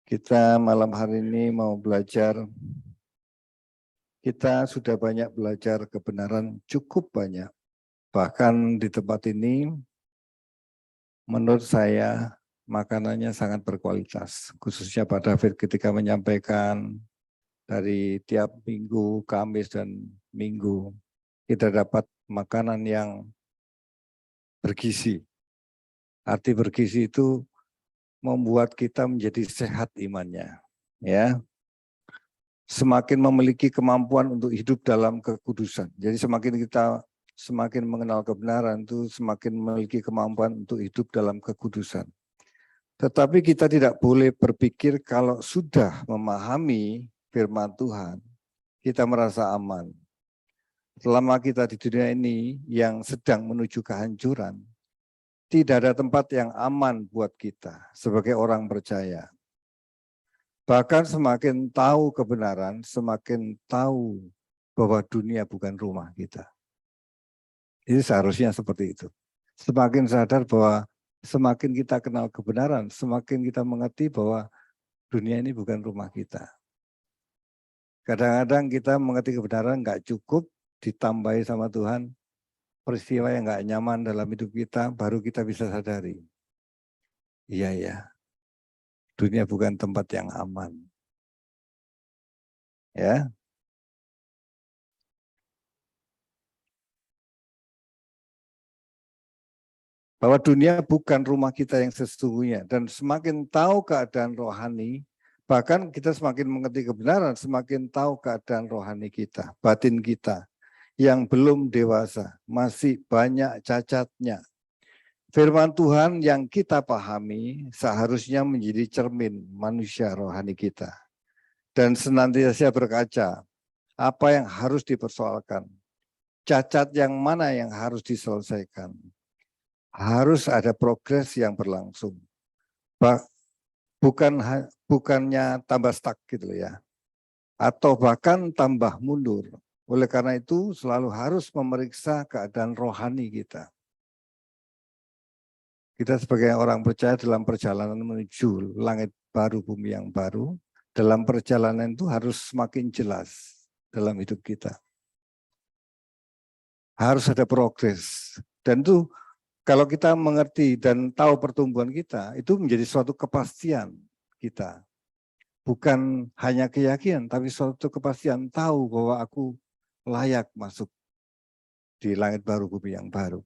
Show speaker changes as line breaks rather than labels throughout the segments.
Kita malam hari ini mau belajar, kita sudah banyak belajar kebenaran, cukup banyak. Bahkan di tempat ini, menurut saya, makanannya sangat berkualitas. Khususnya Pak David ketika menyampaikan dari tiap minggu, Kamis dan Minggu, kita dapat makanan yang bergizi. Arti bergizi itu membuat kita menjadi sehat imannya. Ya, semakin memiliki kemampuan untuk hidup dalam kekudusan. Jadi semakin mengenal kebenaran itu semakin memiliki kemampuan untuk hidup dalam kekudusan. Tetapi kita tidak boleh berpikir kalau sudah memahami firman Tuhan, kita merasa aman. Selama kita di dunia ini yang sedang menuju kehancuran, tidak ada tempat yang aman buat kita sebagai orang percaya. Bahkan semakin tahu kebenaran, semakin tahu bahwa dunia bukan rumah kita. Ini seharusnya seperti itu. Semakin sadar bahwa semakin kita kenal kebenaran, semakin kita mengerti bahwa dunia ini bukan rumah kita. Kadang-kadang kita mengerti kebenaran nggak cukup, ditambahi sama Tuhan, peristiwa yang nggak nyaman dalam hidup kita, baru kita bisa sadari. Iya ya, dunia bukan tempat yang aman. Ya, bahwa dunia bukan rumah kita yang sesungguhnya, dan semakin tahu keadaan rohani, bahkan kita semakin mengerti kebenaran, semakin tahu keadaan rohani kita, batin kita yang belum dewasa, masih banyak cacatnya. Firman Tuhan yang kita pahami seharusnya menjadi cermin manusia rohani kita, dan senantiasa berkaca apa yang harus dipersoalkan, cacat yang mana yang harus diselesaikan. Harus ada progres yang berlangsung. Bukannya tambah stuck gitu ya. Atau bahkan tambah mundur. Oleh karena itu selalu harus memeriksa keadaan rohani kita. Kita sebagai orang percaya dalam perjalanan menuju langit baru, bumi yang baru, dalam perjalanan itu harus semakin jelas dalam hidup kita. Harus ada progres. Dan itu kalau kita mengerti dan tahu pertumbuhan kita, itu menjadi suatu kepastian kita. Bukan hanya keyakinan, tapi suatu kepastian tahu bahwa aku layak masuk di langit baru, bumi yang baru.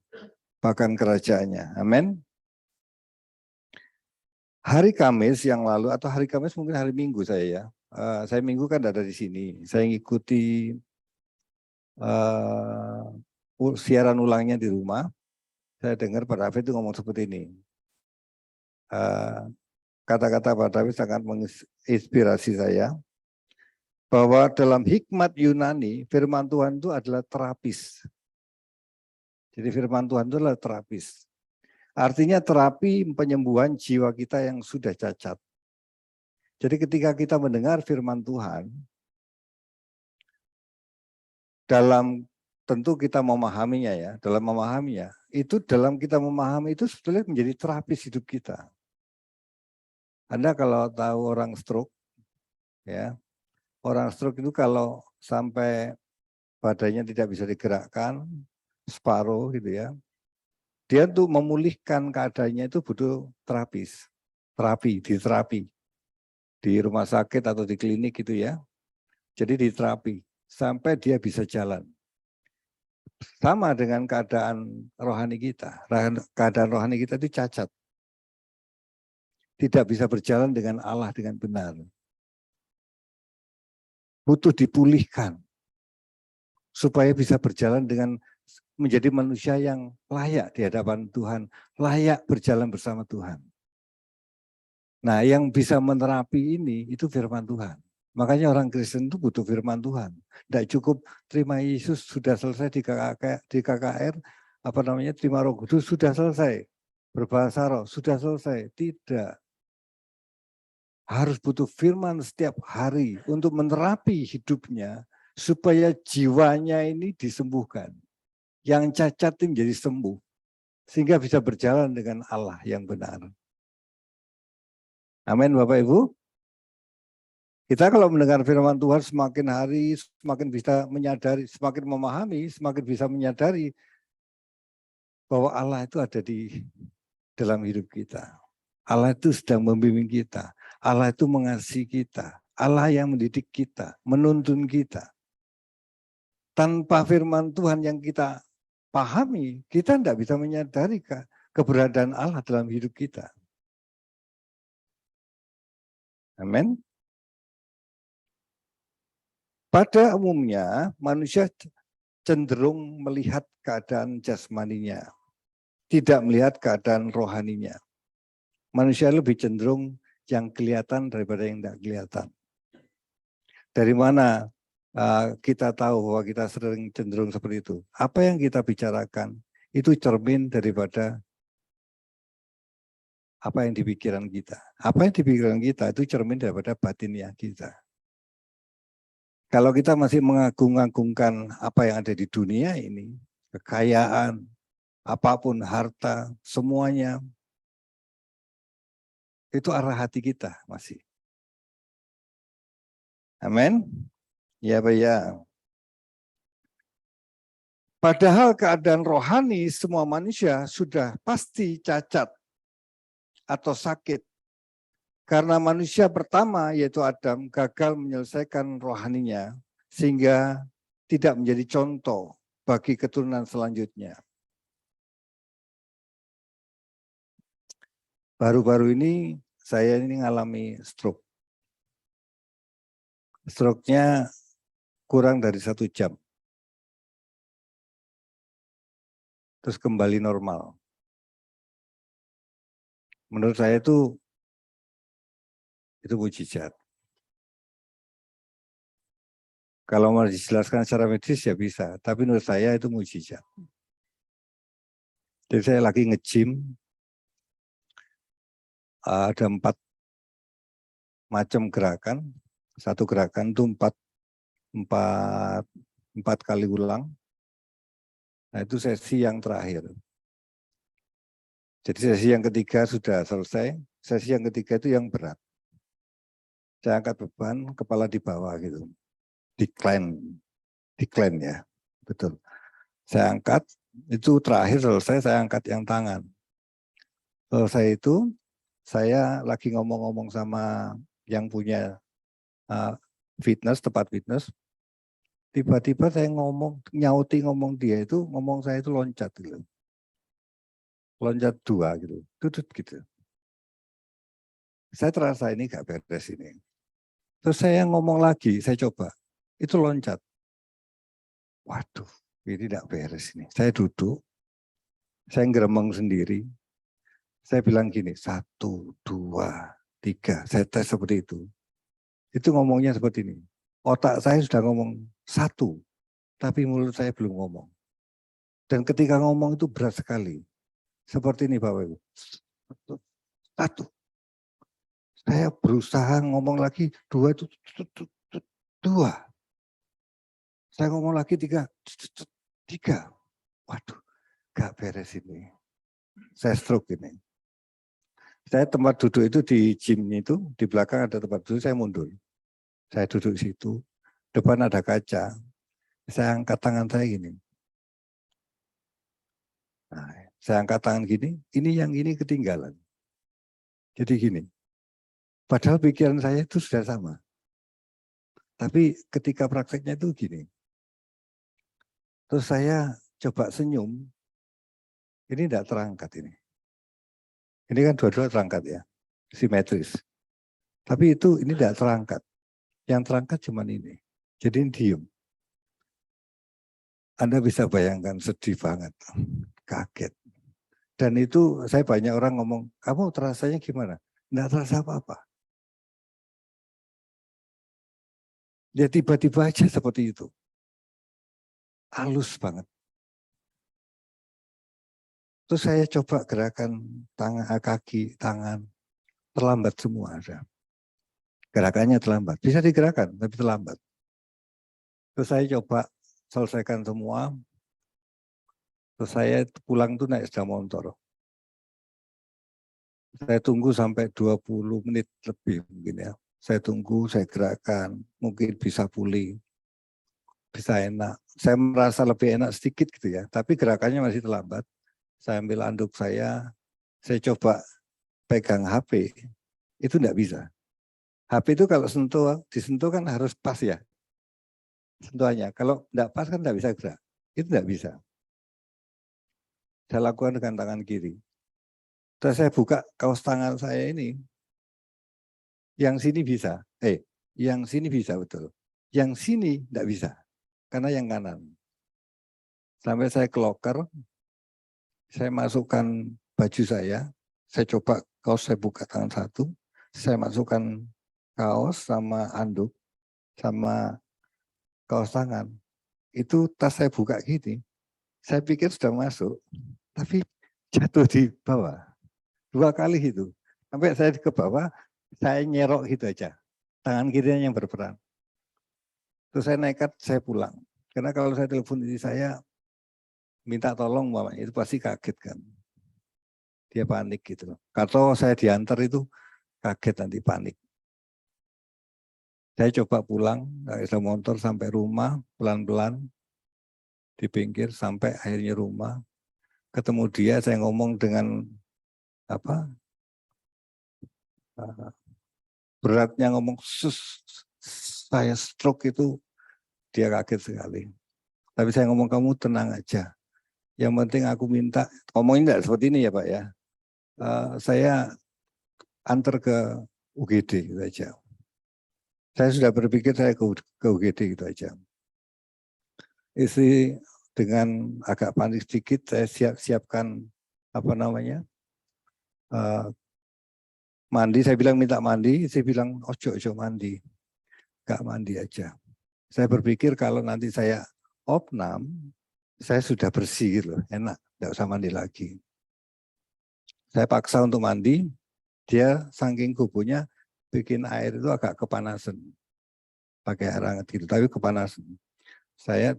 Bahkan kerajaannya. Amin. Hari Kamis yang lalu, atau hari Kamis mungkin hari Minggu saya ya. Saya Minggu kan ada di sini. Saya ngikuti siaran ulangnya di rumah. Saya dengar Pak David itu ngomong seperti ini. Kata-kata Pak David sangat menginspirasi saya. Bahwa dalam hikmat Yunani, firman Tuhan itu adalah terapis. Jadi firman Tuhan itu adalah terapis. Artinya terapi penyembuhan jiwa kita yang sudah cacat. Jadi ketika kita mendengar firman Tuhan, tentu kita memahaminya ya, dalam kita memahami itu sebetulnya menjadi terapis hidup kita. Anda kalau tahu orang stroke, ya, orang stroke itu kalau sampai badannya tidak bisa digerakkan, separuh gitu ya, dia untuk memulihkan keadaannya itu butuh terapi di rumah sakit atau di klinik gitu ya. Jadi diterapi sampai dia bisa jalan. Sama dengan keadaan rohani kita. Keadaan rohani kita itu cacat. Tidak bisa berjalan dengan Allah dengan benar. Butuh dipulihkan supaya bisa berjalan dengan menjadi manusia yang layak di hadapan Tuhan, layak berjalan bersama Tuhan. Nah, yang bisa menerapi ini itu firman Tuhan. Makanya orang Kristen itu butuh firman Tuhan. Tidak cukup terima Yesus sudah selesai di KKR, terima Roh Kudus sudah selesai. Berbahasa roh sudah selesai. Tidak. Harus butuh firman setiap hari untuk menerapi hidupnya supaya jiwanya ini disembuhkan. Yang cacat ini menjadi sembuh. Sehingga bisa berjalan dengan Allah yang benar. Amin Bapak Ibu. Kita kalau mendengar firman Tuhan semakin hari semakin bisa menyadari, semakin memahami, semakin bisa menyadari bahwa Allah itu ada di dalam hidup kita. Allah itu sedang membimbing kita. Allah itu mengasihi kita. Allah yang mendidik kita, menuntun kita. Tanpa firman Tuhan yang kita pahami, kita tidak bisa menyadari keberadaan Allah dalam hidup kita. Amin. Pada umumnya, manusia cenderung melihat keadaan jasmaninya, tidak melihat keadaan rohaninya. Manusia lebih cenderung yang kelihatan daripada yang tidak kelihatan. Dari mana kita tahu bahwa kita sering cenderung seperti itu? Apa yang kita bicarakan itu cermin daripada apa yang di pikiran kita. Apa yang di pikiran kita itu cermin daripada batinnya kita. Kalau kita masih mengagung-agungkan apa yang ada di dunia ini, kekayaan, apapun, harta, semuanya, itu arah hati kita masih. Amin. Ya, Pak ya. Padahal keadaan rohani semua manusia sudah pasti cacat atau sakit. Karena manusia pertama yaitu Adam gagal menyelesaikan rohaninya sehingga tidak menjadi contoh bagi keturunan selanjutnya. Baru-baru ini saya ini mengalami stroke. Stroke-nya kurang dari 1 jam. Terus kembali normal. Menurut saya itu mujizat. Kalau mau dijelaskan secara medis ya bisa, tapi menurut saya itu mujizat. Jadi saya lagi nge-gym, ada 4 macam gerakan, satu gerakan itu 4 kali ulang. Nah itu sesi yang terakhir. Jadi sesi yang ketiga sudah selesai, sesi yang ketiga itu yang berat. Saya angkat beban, kepala di bawah gitu. Decline ya, betul. Saya angkat, itu terakhir selesai, saya angkat yang tangan. Selesai itu, saya lagi ngomong-ngomong sama yang punya fitness, tempat fitness. Tiba-tiba saya ngomong dia itu, ngomong saya itu loncat gitu. Loncat 2 gitu, tutut gitu. Saya terasa ini gak beres ini. Terus saya ngomong lagi, saya coba, itu loncat. Waduh, ini tidak beres ini. Saya duduk, saya ngeremeng sendiri. Saya bilang gini, 1, 2, 3. Saya tes seperti itu. Itu ngomongnya seperti ini. Otak saya sudah ngomong 1, tapi mulut saya belum ngomong. Dan ketika ngomong itu berat sekali. Seperti ini Bapak Ibu. 1. Saya berusaha ngomong lagi 2 itu 2. Saya ngomong lagi 3. Waduh, gak beres ini. Saya stroke ini. Saya tempat duduk itu di gym itu, di belakang ada tempat duduk, saya mundur. Saya duduk di situ, depan ada kaca. Saya angkat tangan saya gini. Nah, saya angkat tangan gini, ini yang ini ketinggalan. Jadi gini, padahal pikiran saya itu sudah sama. Tapi ketika prakteknya itu gini. Terus saya coba senyum, ini tidak terangkat ini. Ini kan dua-dua terangkat ya, simetris. Tapi ini tidak terangkat. Yang terangkat cuma ini. Jadi ini diem. Anda bisa bayangkan sedih banget, kaget. Dan itu saya banyak orang ngomong, kamu terasanya gimana? Tidak terasa apa-apa. Ya tiba-tiba aja seperti itu. Halus banget. Terus saya coba gerakan tangan, kaki, tangan. Terlambat semua ada. Gerakannya terlambat. Bisa digerakkan, tapi terlambat. Terus saya coba selesaikan semua. Terus saya pulang tuh naik sepeda motor. Saya tunggu sampai 20 menit lebih mungkin ya. Saya tunggu, saya gerakkan, mungkin bisa pulih, bisa enak. Saya merasa lebih enak sedikit gitu ya, tapi gerakannya masih terlambat. Saya ambil anduk saya coba pegang HP, itu enggak bisa. HP itu kalau disentuh kan harus pas ya, sentuhannya. Kalau enggak pas kan enggak bisa gerak, itu enggak bisa. Saya lakukan dengan tangan kiri. Terus saya buka kaos tangan saya ini, yang sini bisa, yang sini bisa betul. Yang sini enggak bisa, karena yang kanan. Sampai saya ke loker, saya masukkan baju saya coba kaos saya buka tangan satu, saya masukkan kaos sama anduk, sama kaos tangan. Itu tas saya buka gini, saya pikir sudah masuk, tapi jatuh di bawah. 2 kali itu. Sampai saya ke bawah, saya nyerok gitu aja. Tangan kirinya yang berperan. Terus saya nekat, saya pulang. Karena kalau saya telepon istri saya, minta tolong, itu pasti kaget kan. Dia panik gitu. Kalau saya diantar itu, kaget nanti panik. Saya coba pulang, naik motor sampai rumah, pelan-pelan, di pinggir, sampai akhirnya rumah. Ketemu dia, saya ngomong dengan beratnya ngomong, saya stroke itu, dia kaget sekali. Tapi saya ngomong, kamu tenang aja. Yang penting aku minta, ngomongin enggak seperti ini ya Pak ya. Saya antar ke UGD gitu aja. Saya sudah berpikir saya ke UGD gitu aja. Istri dengan agak panik sedikit, saya siapkan mandi. Saya bilang minta mandi, saya bilang ojo mandi, gak mandi aja. Saya berpikir kalau nanti saya opnam, saya sudah bersih gitu, enak, gak usah mandi lagi. Saya paksa untuk mandi, dia saking kubunya bikin air itu agak kepanasan, pakai air hangat gitu, tapi kepanasan.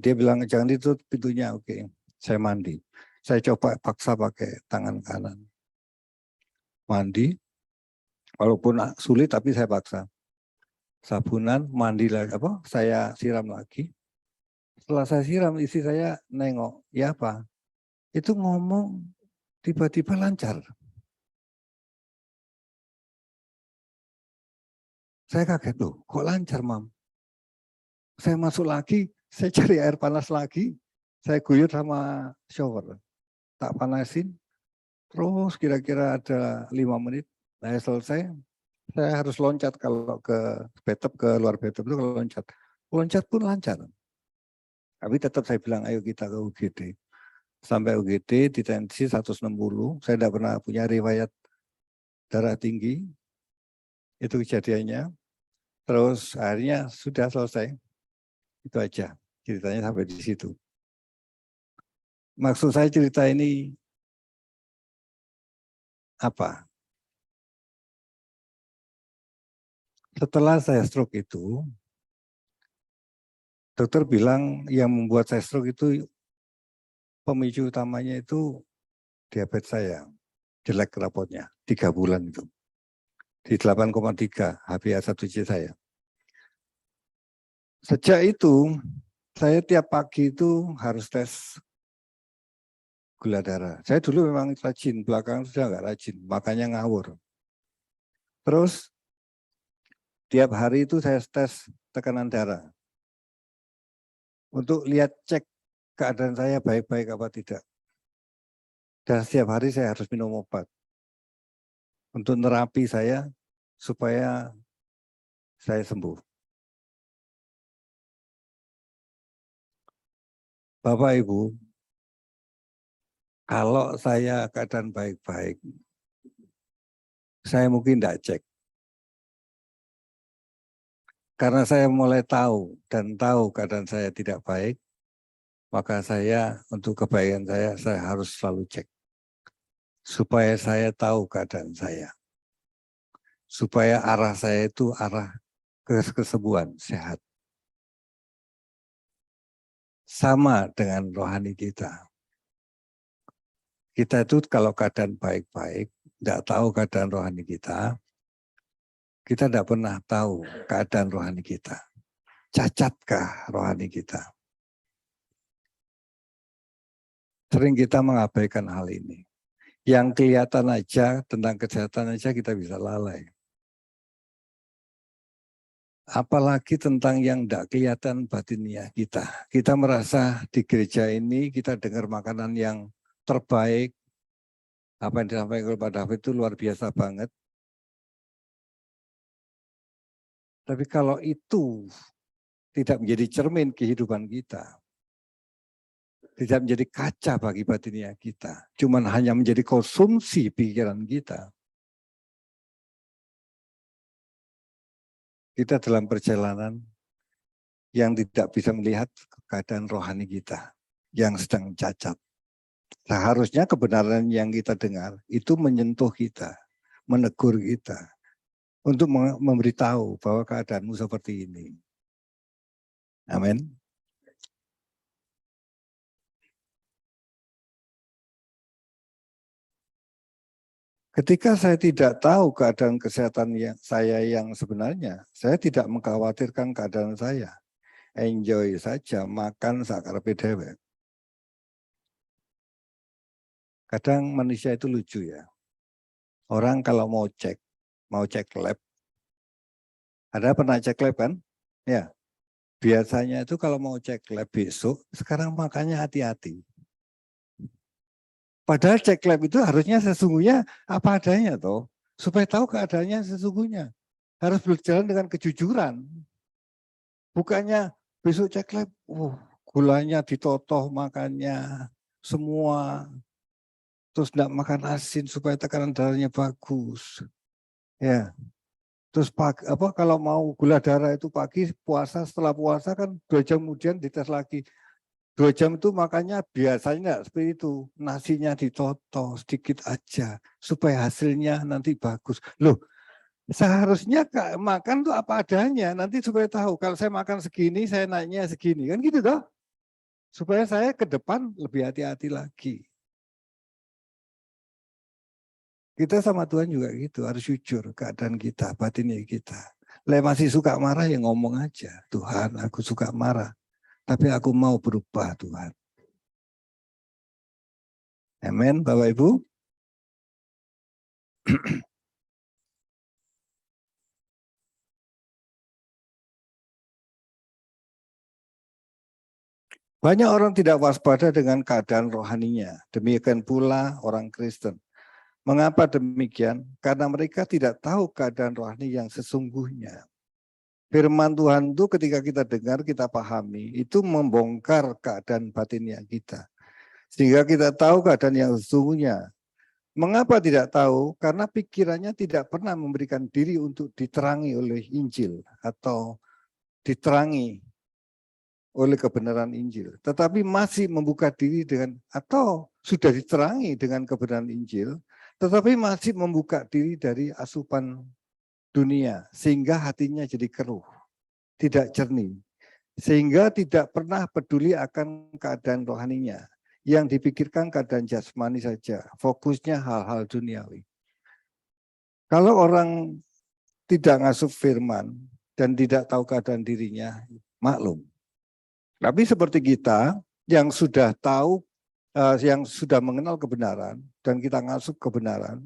Dia bilang jangan ditutup pintunya, oke. Saya mandi. Saya coba paksa pakai tangan kanan. Mandi, walaupun sulit tapi saya paksa. Sabunan, mandi lagi, saya siram lagi. Setelah saya siram, istri saya nengok, ya apa? Itu ngomong tiba-tiba lancar. Saya kaget loh, kok lancar Mam? Saya masuk lagi, saya cari air panas lagi, saya guyur sama shower. Tak panasin, terus kira-kira ada 5 menit, saya selesai, saya harus loncat kalau ke bathtub, ke luar bathtub itu kalau loncat. Loncat pun lancar. Tapi tetap saya bilang, ayo kita ke UGD. Sampai UGD di tensi 160, saya tidak pernah punya riwayat darah tinggi, itu kejadiannya. Terus akhirnya sudah selesai, itu aja ceritanya sampai di situ. Maksud saya cerita ini apa? Setelah saya stroke itu, dokter bilang yang membuat saya stroke itu pemicu utamanya itu diabetes saya, jelek rapotnya, 3 bulan itu. Di 8,3 HbA1c saya. Sejak itu, saya tiap pagi itu harus tes gula darah. Saya dulu memang rajin, belakangan sudah nggak rajin, makanya ngawur. Terus, tiap hari itu saya tes tekanan darah. Untuk lihat cek keadaan saya baik-baik apa tidak. Dan setiap hari saya harus minum obat. Untuk nerapi saya, supaya saya sembuh. Bapak Ibu, kalau saya keadaan baik-baik, saya mungkin tidak cek. Karena saya mulai tahu dan tahu keadaan saya tidak baik, maka saya untuk kebaikan saya harus selalu cek. Supaya saya tahu keadaan saya. Supaya arah saya itu arah kesembuhan, sehat. Sama dengan rohani kita. Kita itu kalau keadaan baik-baik, tidak tahu keadaan rohani kita Kita tidak pernah tahu keadaan rohani kita. Cacatkah rohani kita? Sering kita mengabaikan hal ini. Yang kelihatan aja tentang kesehatan aja kita bisa lalai. Apalagi tentang yang tidak kelihatan batinnya kita. Kita merasa di gereja ini kita dengar makanan yang terbaik. Apa yang disampaikan oleh Pak David itu luar biasa banget. Tapi kalau itu tidak menjadi cermin kehidupan kita, tidak menjadi kaca bagi batinnya kita, cuman hanya menjadi konsumsi pikiran kita, kita dalam perjalanan yang tidak bisa melihat keadaan rohani kita yang sedang cacat. Seharusnya kebenaran yang kita dengar itu menyentuh kita, menegur kita, untuk memberitahu bahwa keadaanmu seperti ini. Amin. Ketika saya tidak tahu keadaan kesehatan saya yang sebenarnya, saya tidak mengkhawatirkan keadaan saya. Enjoy saja, makan sakarepe dhewe. Kadang manusia itu lucu ya. Orang kalau mau cek lab, ada pernah cek lab kan? Ya. Biasanya itu kalau mau cek lab besok, sekarang makannya hati-hati. Padahal cek lab itu harusnya sesungguhnya apa adanya toh, supaya tahu keadaannya sesungguhnya. Harus berjalan dengan kejujuran. Bukannya besok cek lab, gulanya ditotoh makannya semua, terus enggak makan asin supaya tekanan darahnya bagus. Ya. Terus kalau mau gula darah itu pagi puasa, setelah puasa kan 2 jam kemudian dites lagi. 2 jam itu makanya biasanya enggak seperti itu. Nasinya ditoto sedikit aja supaya hasilnya nanti bagus. Loh, seharusnya makan tuh apa adanya. Nanti supaya tahu kalau saya makan segini, saya naiknya segini. Kan gitu toh. Supaya saya ke depan lebih hati-hati lagi. Kita sama Tuhan juga gitu, harus jujur keadaan kita, batinnya kita. Masih suka marah ya ngomong aja, Tuhan aku suka marah, tapi aku mau berubah Tuhan. Amin, Bapak Ibu. Banyak orang tidak waspada dengan keadaan rohaninya, demikian pula orang Kristen. Mengapa demikian? Karena mereka tidak tahu keadaan rohani yang sesungguhnya. Firman Tuhan itu ketika kita dengar, kita pahami, itu membongkar keadaan batinnya kita. Sehingga kita tahu keadaan yang sesungguhnya. Mengapa tidak tahu? Karena pikirannya tidak pernah memberikan diri untuk diterangi oleh Injil atau diterangi oleh kebenaran Injil. Tetapi masih membuka diri dengan, atau sudah diterangi dengan kebenaran Injil, tetapi masih membuka diri dari asupan dunia, sehingga hatinya jadi keruh, tidak jernih, sehingga tidak pernah peduli akan keadaan rohaninya. Yang dipikirkan keadaan jasmani saja, fokusnya hal-hal duniawi. Kalau orang tidak ngasuh firman dan tidak tahu keadaan dirinya, maklum. Tapi seperti kita yang sudah tahu, yang sudah mengenal kebenaran dan kita ngasuh kebenaran,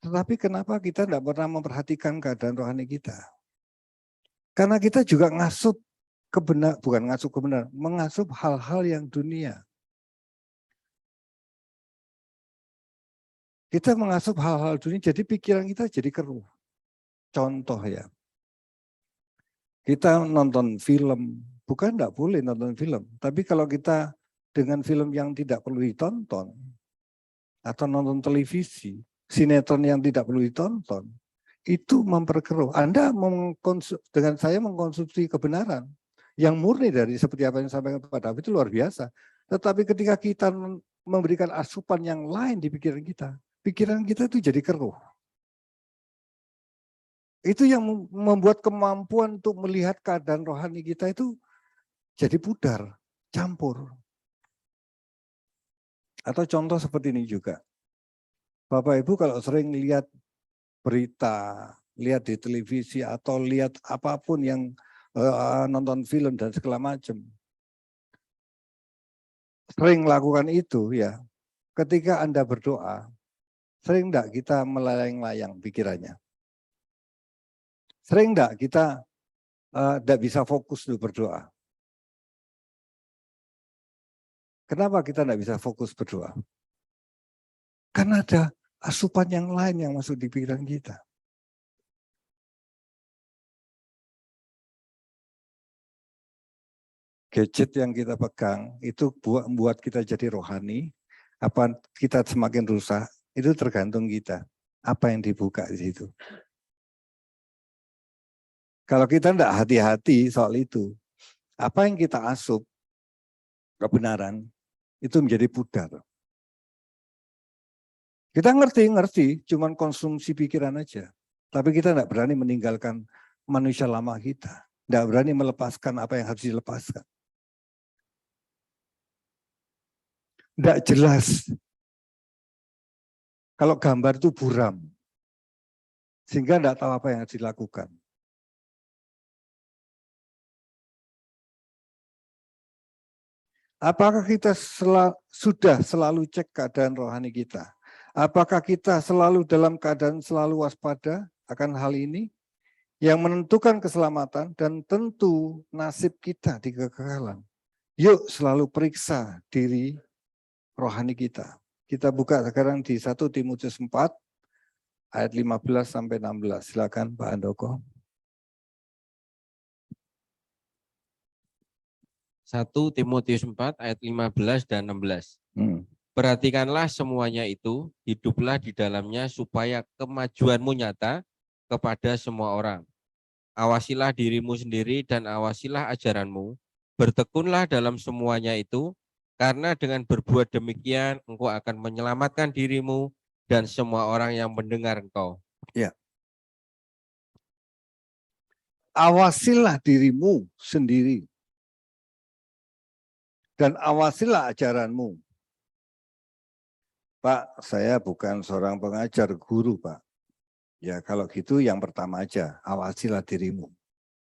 tetapi kenapa kita tidak pernah memperhatikan keadaan rohani kita? Karena kita juga ngasuh bukan ngasuh kebenaran, mengasuh hal-hal yang dunia. Kita mengasuh hal-hal dunia, jadi pikiran kita jadi keruh. Contoh ya, kita nonton film, bukan enggak boleh nonton film, tapi kalau kita dengan film yang tidak perlu ditonton, atau nonton televisi, sinetron yang tidak perlu ditonton, itu memperkeruh. Anda dengan saya mengkonsumsi kebenaran yang murni dari seperti apa yang disampaikan Pak David itu luar biasa. Tetapi ketika kita memberikan asupan yang lain di pikiran kita itu jadi keruh. Itu yang membuat kemampuan untuk melihat keadaan rohani kita itu jadi pudar, campur. Atau contoh seperti ini juga. Bapak Ibu kalau sering lihat berita lihat di televisi atau lihat apapun yang nonton film dan segala macam. Sering lakukan itu ya. Ketika Anda berdoa, sering enggak kita melayang-layang pikirannya? Sering enggak kita enggak bisa fokus untuk berdoa? Kenapa kita enggak bisa fokus berdoa? Karena ada asupan yang lain yang masuk di pikiran kita. Gadget yang kita pegang itu buat kita jadi rohani, apa kita semakin rusak, itu tergantung kita. Apa yang dibuka di situ. Kalau kita tidak hati-hati soal itu, apa yang kita asup, kebenaran, itu menjadi pudar. Kita ngerti, cuman konsumsi pikiran aja. Tapi kita tidak berani meninggalkan manusia lama kita. Tidak berani melepaskan apa yang harus dilepaskan. Tidak jelas. Kalau gambar itu buram. Sehingga tidak tahu apa yang harus dilakukan. Apakah kita sudah selalu cek keadaan rohani kita? Apakah kita selalu dalam keadaan selalu waspada akan hal ini? Yang menentukan keselamatan dan tentu nasib kita di kekekalan. Yuk selalu periksa diri rohani kita. Kita buka sekarang di 1 Timotius 4 ayat 15 sampai 16. Silakan Pak Andoko.
1 Timotius 4 ayat 15 dan 16. Perhatikanlah semuanya itu, hiduplah di dalamnya supaya kemajuanmu nyata kepada semua orang. Awasilah dirimu sendiri dan awasilah ajaranmu. Bertekunlah dalam semuanya itu, karena dengan berbuat demikian engkau akan menyelamatkan dirimu dan semua orang yang mendengar engkau.
Ya. Awasilah dirimu sendiri dan awasilah ajaranmu. Pak, saya bukan seorang pengajar, guru, Pak. Ya kalau gitu yang pertama aja, awasilah dirimu.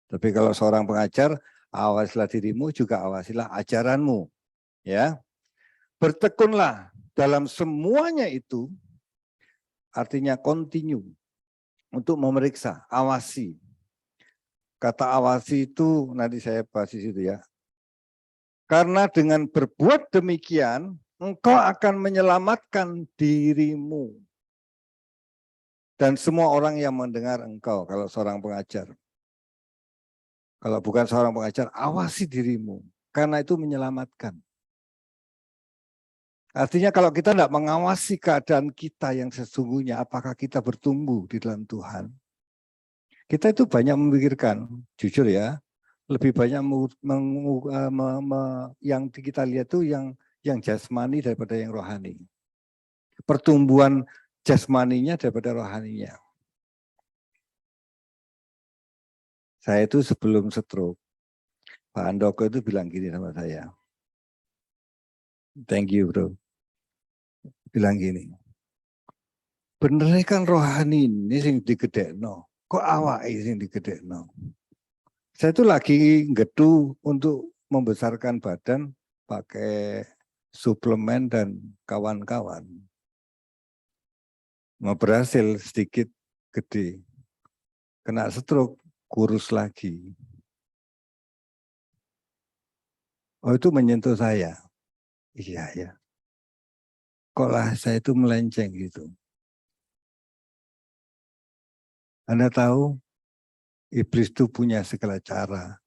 Tapi kalau seorang pengajar, awasilah dirimu juga awasilah ajaranmu. Ya, bertekunlah dalam semuanya itu, artinya continue untuk memeriksa, awasi. Kata awasi itu nanti saya bahas di situ ya. Karena dengan berbuat demikian, engkau akan menyelamatkan dirimu. Dan semua orang yang mendengar engkau kalau seorang pengajar. Kalau bukan seorang pengajar, awasi dirimu. Karena itu menyelamatkan. Artinya kalau kita tidak mengawasi keadaan kita yang sesungguhnya, apakah kita bertumbuh di dalam Tuhan? Kita itu banyak memikirkan, jujur ya, lebih banyak yang kita lihat itu yang jasmani daripada yang rohani. Pertumbuhan jasmaninya daripada rohaninya. Saya itu sebelum stroke, Pak Andoko itu bilang gini sama saya. Thank you bro. Bilang gini. Bener kan rohani ini sing digedekno. Kok awake sing digedekno? Saya itu lagi gedu untuk membesarkan badan pakai suplemen dan kawan-kawan. Mau berhasil sedikit gede. Kena stroke, kurus lagi. Oh itu menyentuh saya. Iya ya. Kok lah saya itu melenceng gitu. Anda tahu, iblis itu punya segala cara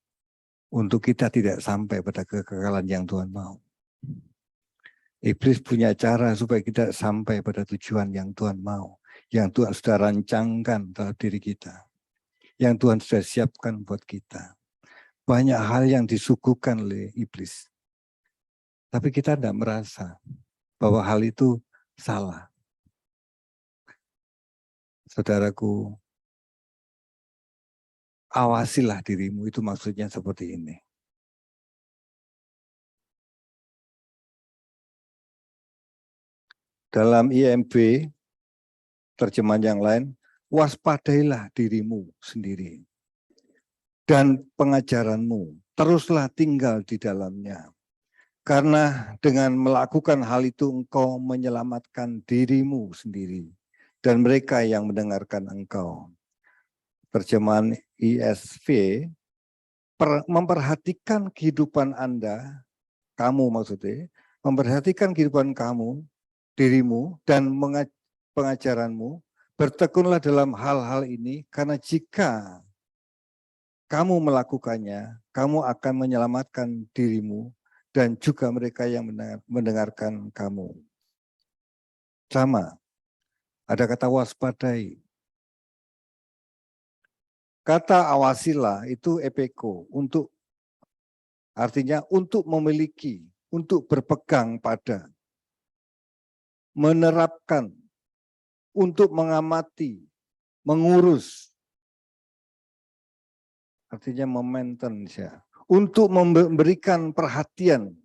untuk kita tidak sampai pada kekekalan yang Tuhan mau. Iblis punya cara supaya kita sampai pada tujuan yang Tuhan mau. Yang Tuhan sudah rancangkan dalam diri kita. Yang Tuhan sudah siapkan buat kita. Banyak hal yang disuguhkan oleh iblis. Tapi kita tidak merasa bahwa hal itu salah. Saudaraku, awasilah dirimu, itu maksudnya seperti ini. Dalam IMB, terjemahan yang lain, waspadailah dirimu sendiri. Dan pengajaranmu, teruslah tinggal di dalamnya. Karena dengan melakukan hal itu engkau menyelamatkan dirimu sendiri dan mereka yang mendengarkan engkau. Terjemahan ISV, memperhatikan kehidupan Anda, kamu maksudnya, memperhatikan kehidupan kamu, dirimu, dan pengajaranmu, bertekunlah dalam hal-hal ini, karena jika kamu melakukannya, kamu akan menyelamatkan dirimu dan juga mereka yang mendengarkan kamu. Sama, ada kata waspadai. Kata awasilah itu epeko, untuk artinya untuk memiliki, untuk berpegang pada, menerapkan, untuk mengamati, mengurus, artinya memaintenance ya, untuk memberikan perhatian,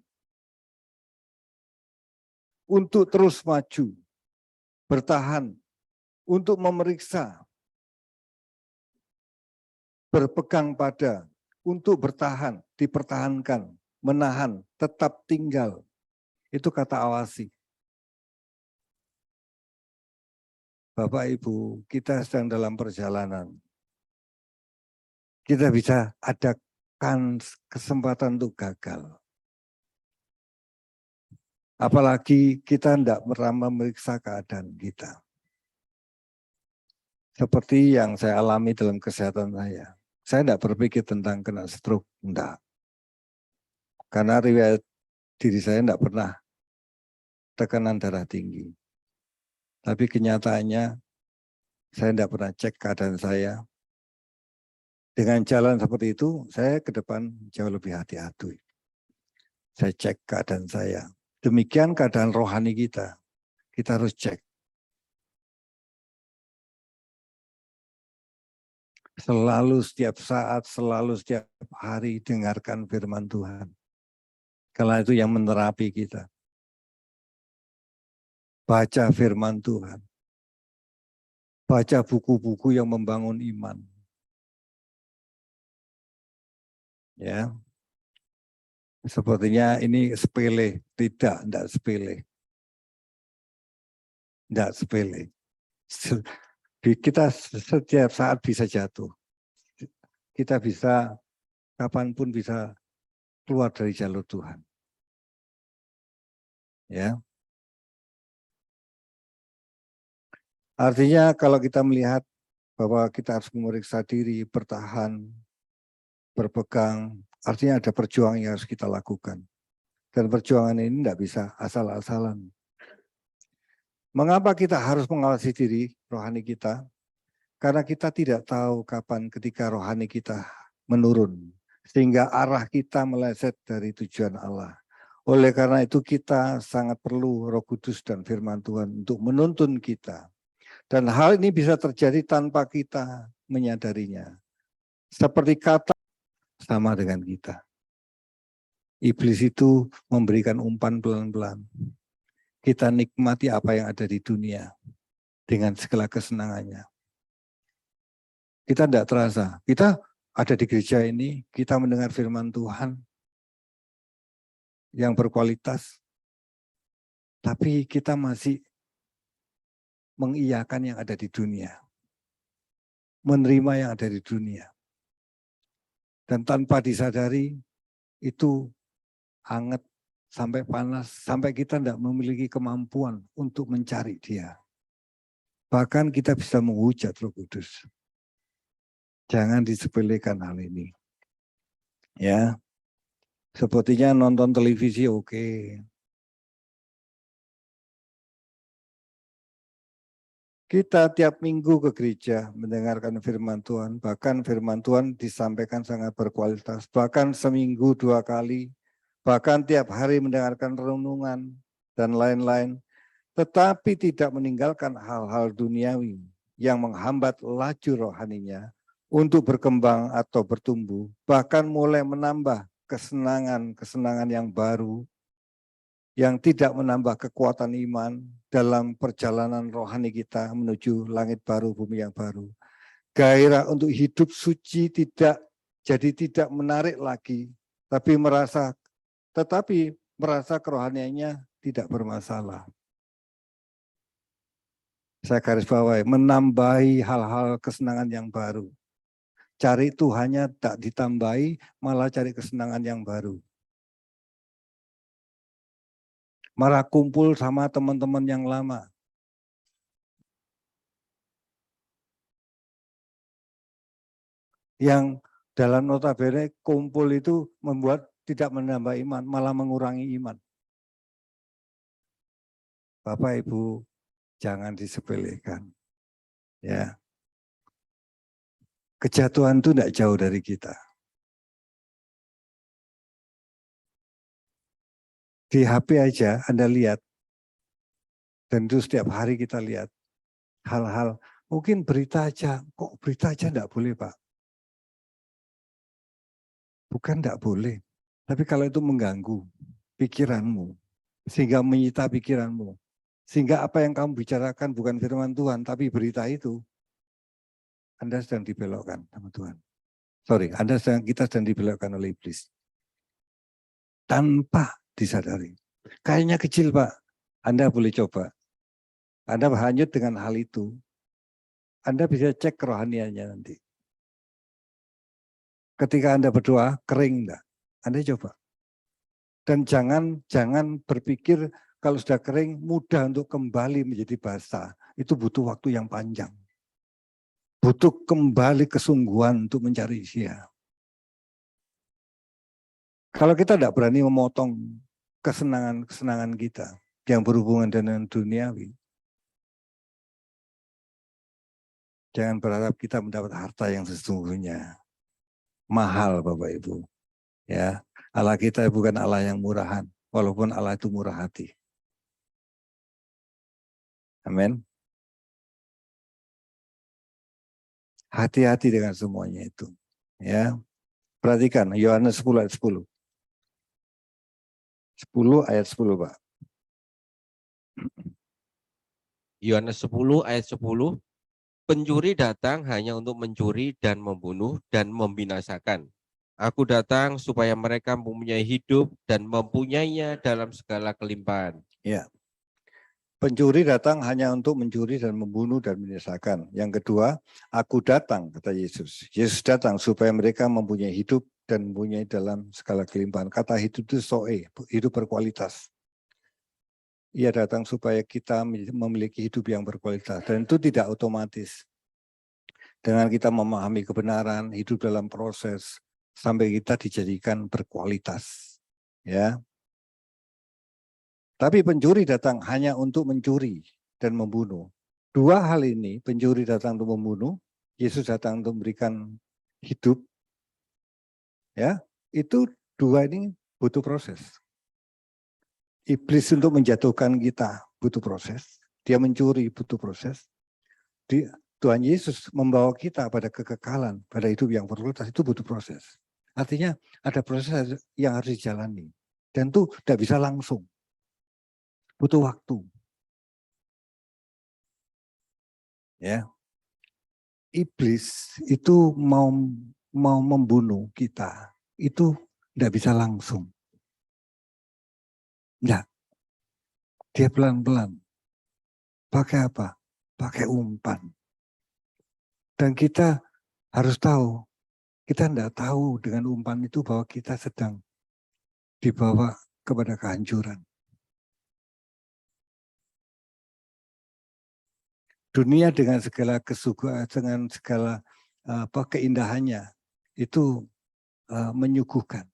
untuk terus maju, bertahan, untuk memeriksa, berpegang pada, untuk bertahan, dipertahankan, menahan, tetap tinggal. Itu kata awasi. Bapak Ibu, kita sedang dalam perjalanan. Kita bisa adakan kesempatan untuk gagal. Apalagi kita tidak pernah memeriksa keadaan kita. Seperti yang saya alami dalam kesehatan saya. Saya tidak berpikir tentang kena stroke, enggak. Karena riwayat diri saya tidak pernah tekanan darah tinggi. Tapi kenyataannya saya tidak pernah cek keadaan saya. Dengan jalan seperti itu, saya ke depan jauh lebih hati-hati. Saya cek keadaan saya. Demikian keadaan rohani kita. Kita harus cek. Selalu setiap saat, selalu setiap hari dengarkan firman Tuhan. Karena itu yang menerapi kita. Baca firman Tuhan. Baca buku-buku yang membangun iman. Ya. Sepertinya ini sepele, tidak sepele. Tidak sepele. Kita setiap saat bisa jatuh. Kita bisa, kapanpun bisa keluar dari jalur Tuhan. Ya. Artinya kalau kita melihat bahwa kita harus memeriksa diri, bertahan, berpegang, artinya ada perjuangan yang harus kita lakukan. Dan perjuangan ini tidak bisa asal-asalan. Mengapa kita harus mengawasi diri rohani kita? Karena kita tidak tahu kapan ketika rohani kita menurun, sehingga arah kita meleset dari tujuan Allah. Oleh karena itu kita sangat perlu Roh Kudus dan firman Tuhan untuk menuntun kita. Dan hal ini bisa terjadi tanpa kita menyadarinya. Seperti kata sama dengan kita. Iblis itu memberikan umpan pelan-pelan. Kita nikmati apa yang ada di dunia dengan segala kesenangannya. Kita tidak terasa. Kita ada di gereja ini, kita mendengar firman Tuhan yang berkualitas, tapi kita masih mengiyakan yang ada di dunia, menerima yang ada di dunia. Dan tanpa disadari, itu hangat sampai panas, sampai kita tidak memiliki kemampuan untuk mencari Dia. Bahkan kita bisa menghujat Roh Kudus. Jangan disepelekan hal ini. Ya, sepertinya nonton televisi oke. Kita tiap minggu ke gereja mendengarkan firman Tuhan, bahkan firman Tuhan disampaikan sangat berkualitas, bahkan seminggu 2 kali, bahkan tiap hari mendengarkan renungan dan lain-lain, tetapi tidak meninggalkan hal-hal duniawi yang menghambat laju rohaninya untuk berkembang atau bertumbuh, bahkan mulai menambah kesenangan-kesenangan yang baru, yang tidak menambah kekuatan iman, dalam perjalanan rohani kita menuju langit baru, bumi yang baru. Gairah untuk hidup suci tidak menarik lagi, tetapi merasa kerohaniannya tidak bermasalah. Saya garis bawahi, menambahi hal-hal kesenangan yang baru. Cari Tuhannya tak ditambahi, malah cari kesenangan yang baru. Malah kumpul sama teman-teman yang lama. Yang dalam notabene kumpul itu membuat tidak menambah iman, malah mengurangi iman. Bapak Ibu, jangan disepelekan. Ya. Kejatuhan itu tidak jauh dari kita. Di HP aja Anda lihat, dan itu setiap hari kita lihat hal-hal, mungkin berita aja, kok berita aja tidak boleh Pak? Bukan tidak boleh, tapi kalau itu mengganggu pikiranmu, sehingga menyita pikiranmu, sehingga apa yang kamu bicarakan bukan firman Tuhan, tapi berita itu, Anda sedang dibelokkan sama Tuhan. Kita sedang dibelokkan oleh iblis. Tanpa disadari. Kayaknya kecil Pak, Anda boleh coba. Anda hanyut dengan hal itu, Anda bisa cek kerohaniannya nanti. Ketika Anda berdoa, kering enggak? Anda coba. Dan jangan berpikir kalau sudah kering, mudah untuk kembali menjadi basah. Itu butuh waktu yang panjang. Butuh kembali kesungguhan untuk mencari Dia. Kalau kita tidak berani memotong kesenangan kita yang berhubungan dengan duniawi, jangan berharap kita mendapat harta yang sesungguhnya. Mahal Bapak Ibu. Ya, Allah kita bukan Allah yang murahan, walaupun Allah itu murah hati. Amin. Hati-hati dengan semuanya itu. Ya. Perhatikan Yohanes 10 ayat 10. 10 ayat 10, Pak.
Yohanes 10 ayat 10. Pencuri datang hanya untuk mencuri dan membunuh dan membinasakan. Aku datang supaya mereka mempunyai hidup dan mempunyainya dalam segala kelimpahan.
Ya. Pencuri datang hanya untuk mencuri dan membunuh dan membinasakan. Yang kedua, aku datang, kata Yesus. Yesus datang supaya mereka mempunyai hidup dan mempunyai dalam segala kelimpahan. Kata hidup itu soe, hidup berkualitas. Ia datang supaya kita memiliki hidup yang berkualitas. Dan itu tidak otomatis. Dengan kita memahami kebenaran, hidup dalam proses, sampai kita dijadikan berkualitas. Ya. Tapi pencuri datang hanya untuk mencuri dan membunuh. Dua hal ini, pencuri datang untuk membunuh, Yesus datang untuk memberikan hidup. Ya, itu dua ini butuh proses. Iblis untuk menjatuhkan kita butuh proses. Dia mencuri butuh proses. Tuhan Yesus membawa kita pada kekekalan, pada hidup yang berkualitas, itu butuh proses. Artinya ada proses yang harus dijalani. Dan itu tidak bisa langsung. Butuh waktu. Ya. Iblis itu mau membunuh kita. Itu tidak bisa langsung. Enggak. Dia pelan-pelan. Pakai apa? Pakai umpan. Dan kita harus tahu, kita tidak tahu dengan umpan itu bahwa kita sedang dibawa kepada kehancuran. Dunia dengan segala kesuguhan, dengan segala keindahannya, itu menyuguhkan.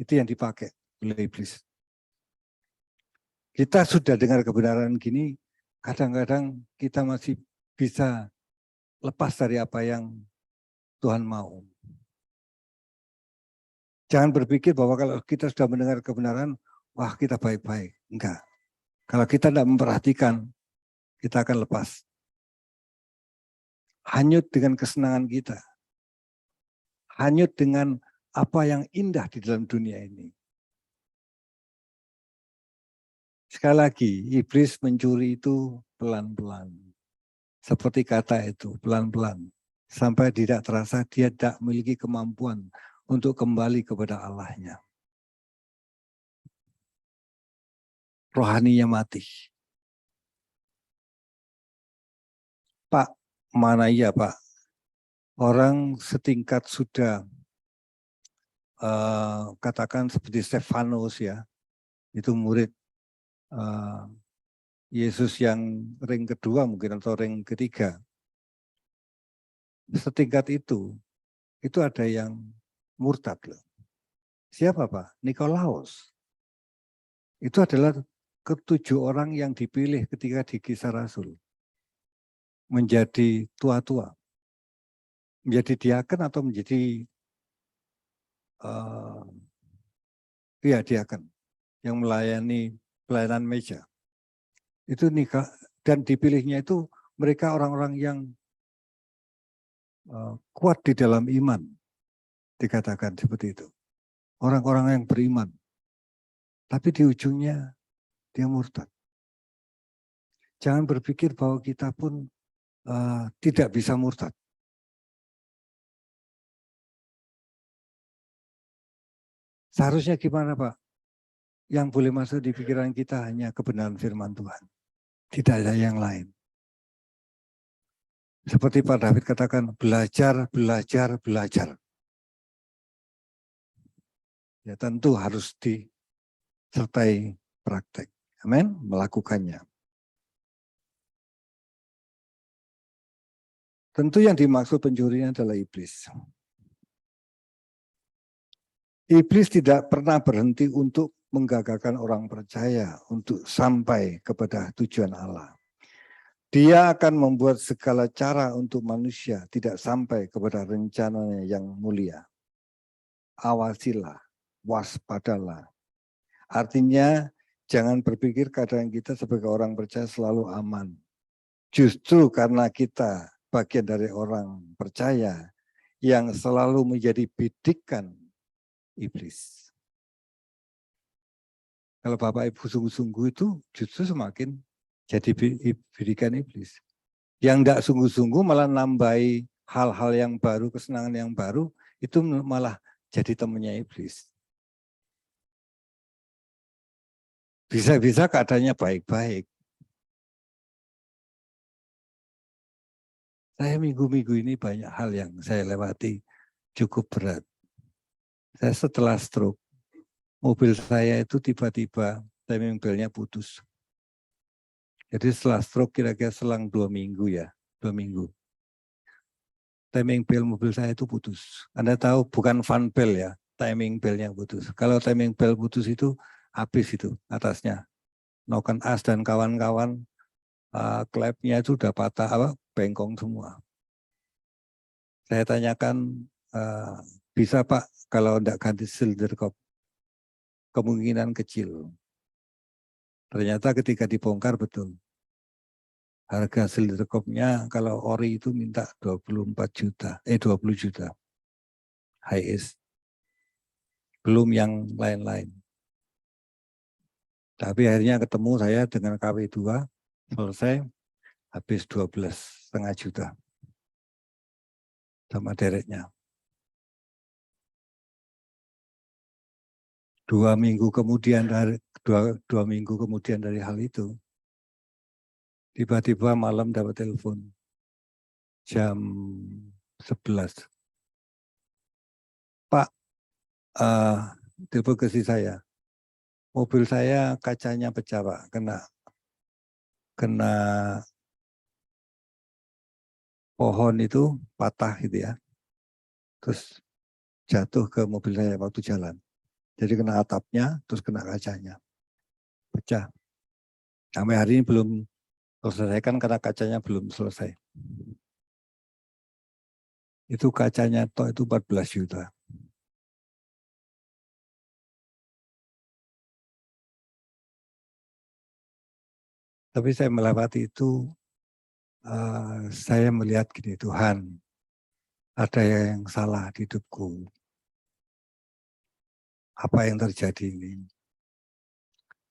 Itu yang dipakai oleh iblis. Kita sudah dengar kebenaran gini, kadang-kadang kita masih bisa lepas dari apa yang Tuhan mau. Jangan berpikir bahwa kalau kita sudah mendengar kebenaran, wah kita baik-baik. Enggak. Kalau kita tidak memperhatikan, kita akan lepas. Hanyut dengan kesenangan kita. Hanyut dengan apa yang indah di dalam dunia ini. Sekali lagi, iblis mencuri itu pelan-pelan. Seperti kata itu, pelan-pelan. Sampai tidak terasa dia tidak memiliki kemampuan untuk kembali kepada Allahnya. Rohaninya mati. Pak, mana iya Pak? Orang setingkat sudah katakan seperti Stefanus ya, itu murid Yesus yang ring kedua mungkin atau ring ketiga. Setingkat itu ada yang murtad loh. Siapa Pak? Nikolaus. Itu adalah ketujuh orang yang dipilih ketika di Kisah Rasul. Menjadi tua-tua. Menjadi diaken atau menjadi diaken. Yang melayani pelayanan meja. Itu nikah, dan dipilihnya itu mereka orang-orang yang kuat di dalam iman. Dikatakan seperti itu. Orang-orang yang beriman. Tapi di ujungnya dia murtad. Jangan berpikir bahwa kita pun tidak bisa murtad. Seharusnya gimana Pak? Yang boleh masuk di pikiran kita hanya kebenaran firman Tuhan. Tidak ada yang lain. Seperti Pak David katakan, belajar, belajar, belajar. Ya tentu harus disertai praktek. Amin, melakukannya. Tentu yang dimaksud pencurinya adalah iblis. Iblis tidak pernah berhenti untuk menggagalkan orang percaya untuk sampai kepada tujuan Allah. Dia akan membuat segala cara untuk manusia tidak sampai kepada rencananya yang mulia. Awasilah, waspadalah. Artinya jangan berpikir keadaan kita sebagai orang percaya selalu aman. Justru karena kita bagian dari orang percaya yang selalu menjadi bidikan iblis. Kalau Bapak Ibu sungguh-sungguh itu justru semakin jadi bidikan iblis. Yang tidak sungguh-sungguh malah nambahi hal-hal yang baru, kesenangan yang baru, itu malah jadi temannya iblis. Bisa-bisa keadaannya baik-baik. Saya minggu-minggu ini banyak hal yang saya lewati cukup berat. Saya setelah stroke, mobil saya itu tiba-tiba timing belnya putus. Jadi setelah stroke kira-kira selang 2 minggu ya, 2 minggu. Timing bel mobil saya itu putus. Anda tahu bukan fan bel ya, timing belnya putus. Kalau timing bel putus itu habis itu atasnya. Noken as dan kawan-kawan klepnya itu udah patah, bengkong semua. Saya tanyakan, bisa Pak kalau enggak ganti silinder kop? Kemungkinan kecil. Ternyata ketika dibongkar betul. Harga silinder kopnya kalau ori itu minta 20 juta. HS. Belum yang lain-lain. Tapi akhirnya ketemu saya dengan KW2, selesai, habis 12,5 juta. Sama dereknya. 2 minggu kemudian dari hal itu, tiba-tiba malam dapat telepon jam 11. Pak, telepon ke si saya. Mobil saya kacanya pecah Pak, kena pohon itu patah gitu ya. Terus jatuh ke mobil saya waktu jalan. Jadi kena atapnya, terus kena kacanya. Pecah. Sampai hari ini belum selesaikan karena kacanya belum selesai. Itu kacanya toh itu 14 juta. Tapi saya melewati itu, saya melihat gini, Tuhan, ada yang salah di hidupku. Apa yang terjadi ini?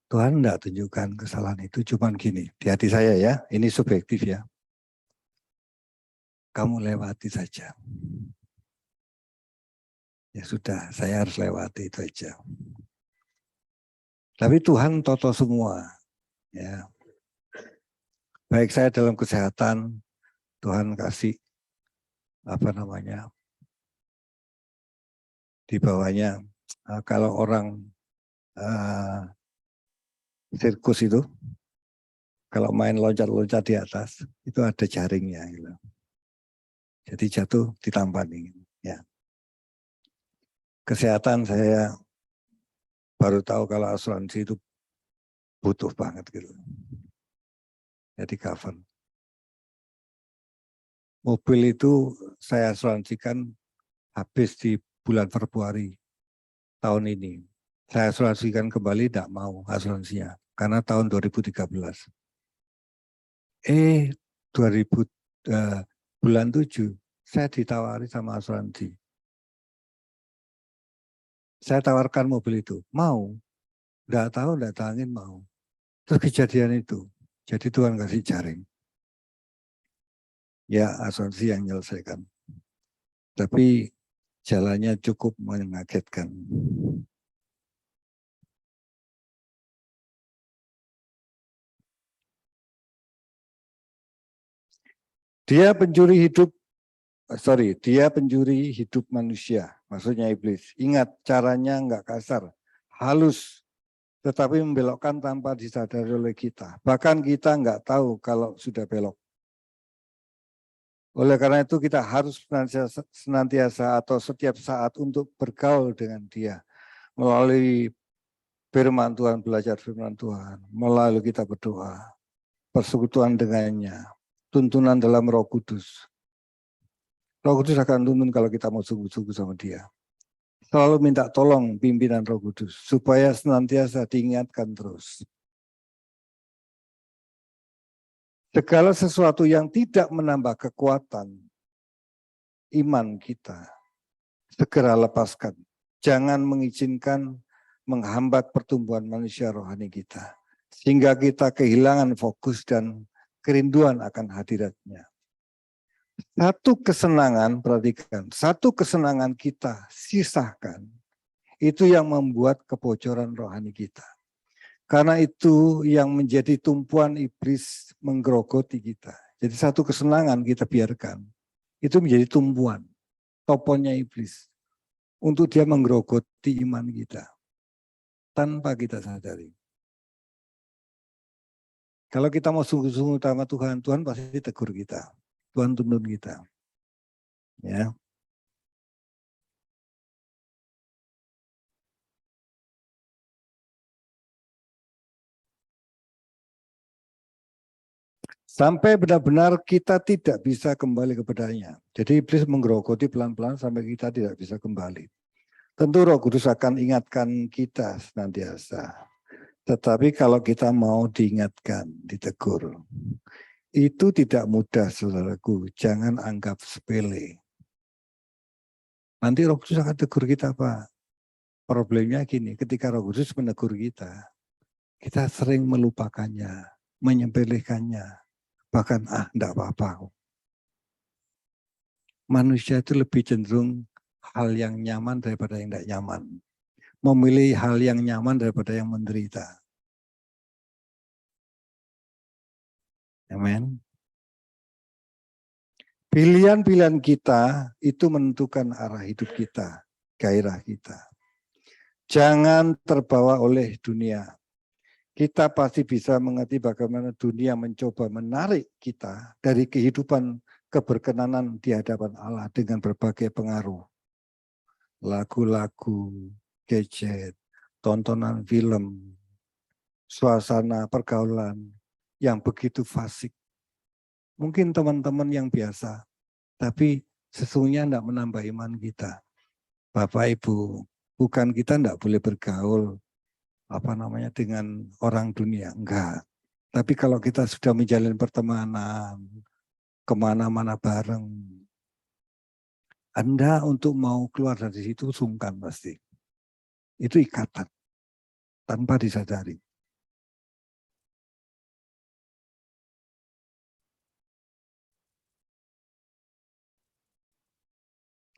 Tuhan tidak tunjukkan kesalahan itu, cuman gini, di hati saya ya, ini subjektif ya. Kamu lewati saja. Ya sudah, saya harus lewati itu aja. Tapi Tuhan toto semua. Ya. Baik saya dalam kesehatan, Tuhan kasih di bawahnya. Kalau orang sirkus itu, kalau main loncat-loncat di atas, itu ada jaringnya. Gitu. Jadi jatuh ditampani. Ya. Kesehatan saya baru tahu kalau asuransi itu butuh banget gitu. Jadi cover. Mobil itu saya asuransikan habis di bulan Februari tahun ini. Saya asuransikan kembali, tidak mau asuransinya. Karena tahun 2013. 2000 bulan 7, saya ditawari sama asuransi. Saya tawarkan mobil itu, mau. Tidak tahu, tidak tangin mau. Terus kejadian itu. Jadi Tuhan kasih jaring. Ya asuransi yang menyelesaikan. Tapi jalannya cukup mengagetkan. Dia pencuri hidup manusia, maksudnya iblis. Ingat, caranya enggak kasar, halus, tetapi membelokkan tanpa disadari oleh kita. Bahkan kita enggak tahu kalau sudah belok. Oleh karena itu kita harus senantiasa atau setiap saat untuk bergaul dengan dia. Melalui firman Tuhan, belajar firman Tuhan, melalui kita berdoa, persekutuan dengannya, tuntunan dalam Roh Kudus. Roh Kudus akan tuntun kalau kita mau sungguh-sungguh sama dia. Selalu minta tolong pimpinan Roh Kudus, supaya senantiasa diingatkan terus. Segala sesuatu yang tidak menambah kekuatan iman kita, segera lepaskan. Jangan mengizinkan menghambat pertumbuhan manusia rohani kita. Sehingga kita kehilangan fokus dan kerinduan akan hadiratnya. Satu kesenangan, perhatikan, satu kesenangan kita sisakan, itu yang membuat kebocoran rohani kita. Karena itu yang menjadi tumpuan iblis menggerogoti kita. Jadi satu kesenangan kita biarkan, itu menjadi tumpuan, toponnya iblis. Untuk dia menggerogoti iman kita, tanpa kita sadari. Kalau kita mau sungguh-sungguh sama Tuhan, Tuhan pasti tegur kita. Tuhan tuntun kita. Ya. Sampai benar-benar kita tidak bisa kembali kepadanya. Jadi iblis menggerogoti pelan-pelan sampai kita tidak bisa kembali. Tentu Roh Kudus akan ingatkan kita senantiasa. Tetapi kalau kita mau diingatkan, ditegur, itu tidak mudah, saudaraku. Jangan anggap sepele. Nanti Roh Kudus akan tegur kita, Pak. Problemnya gini, ketika Roh Kudus menegur kita sering melupakannya, menyepelekannya. Bahkan, enggak apa-apa. Manusia itu lebih cenderung hal yang nyaman daripada yang tidak nyaman. Memilih hal yang nyaman daripada yang menderita. Amin. Pilihan-pilihan kita itu menentukan arah hidup kita, gairah kita. Jangan terbawa oleh dunia. Kita pasti bisa mengerti bagaimana dunia mencoba menarik kita dari kehidupan keberkenanan di hadapan Allah dengan berbagai pengaruh. Lagu-lagu, gadget, tontonan film, suasana pergaulan yang begitu fasik. Mungkin teman-teman yang biasa, tapi sesungguhnya tidak menambah iman kita. Bapak Ibu, bukan kita tidak boleh bergaul dengan orang dunia, enggak. Tapi kalau kita sudah menjalin pertemanan, kemana-mana bareng, Anda untuk mau keluar dari situ sungkan pasti. Itu ikatan, tanpa disadari.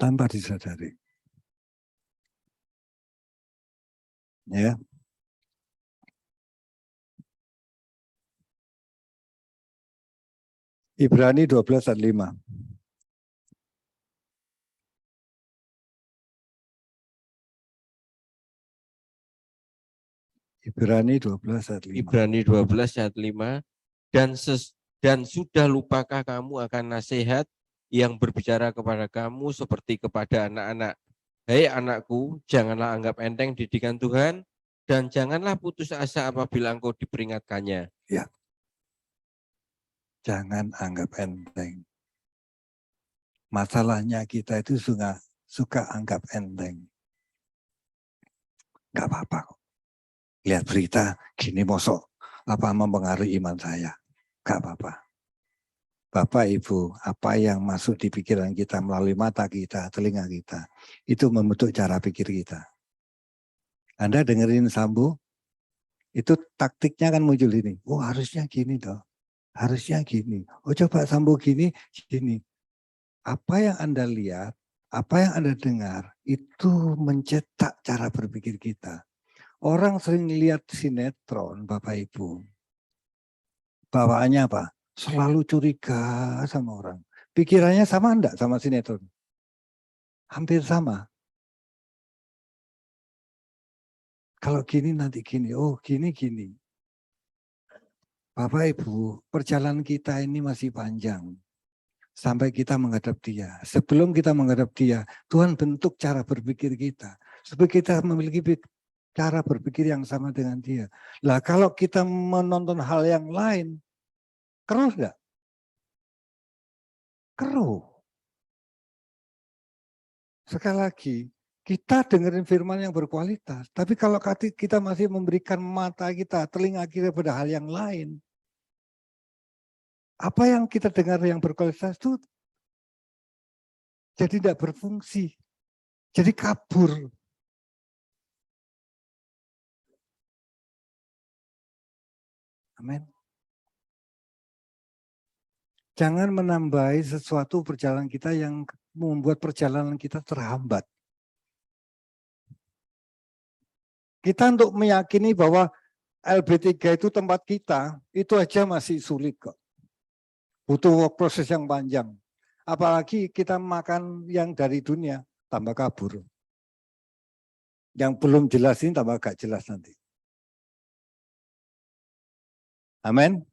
tanpa disadari. Ya. Ibrani 12 ayat 5. Ibrani 12 ayat 5.
Ibrani 12 ayat 5. Dan sudah lupakah kamu akan nasihat yang berbicara kepada kamu seperti kepada anak-anak? Hei anakku, janganlah anggap enteng didikan Tuhan, dan janganlah putus asa apabila engkau diperingatkannya.
Ya. Jangan anggap enteng. Masalahnya kita itu suka anggap enteng. Enggak apa-apa kok. Lihat berita, gini mosok apa mempengaruhi iman saya. Enggak apa-apa. Bapak, Ibu, apa yang masuk di pikiran kita melalui mata kita, telinga kita, itu membentuk cara pikir kita. Anda dengerin Sambo, itu taktiknya kan muncul ini. Oh harusnya gini toh, harusnya gini. Oh coba Sambo gini, gini. Apa yang Anda lihat, apa yang Anda dengar, itu mencetak cara berpikir kita. Orang sering lihat sinetron, Bapak Ibu. Bawaannya apa? Selalu curiga sama orang. Pikirannya sama enggak sama sinetron? Hampir sama. Kalau gini nanti gini, oh gini. Bapak Ibu, perjalanan kita ini masih panjang. Sampai kita menghadap Dia. Sebelum kita menghadap Dia, Tuhan bentuk cara berpikir kita. Supaya kita memiliki cara berpikir yang sama dengan Dia. Lah kalau kita menonton hal yang lain, keruh enggak? Keruh. Sekali lagi, kita dengerin firman yang berkualitas. Tapi kalau kita masih memberikan mata kita, telinga kita pada hal yang lain, apa yang kita dengar yang berkualitas itu jadi tidak berfungsi. Jadi kabur. Amin. Jangan menambahi sesuatu perjalanan kita yang membuat perjalanan kita terhambat. Kita untuk meyakini bahwa LB3 itu tempat kita, itu aja masih sulit kok. Butuh proses yang panjang. Apalagi kita makan yang dari dunia, tambah kabur. Yang belum jelas ini tambah gak jelas nanti. Amin.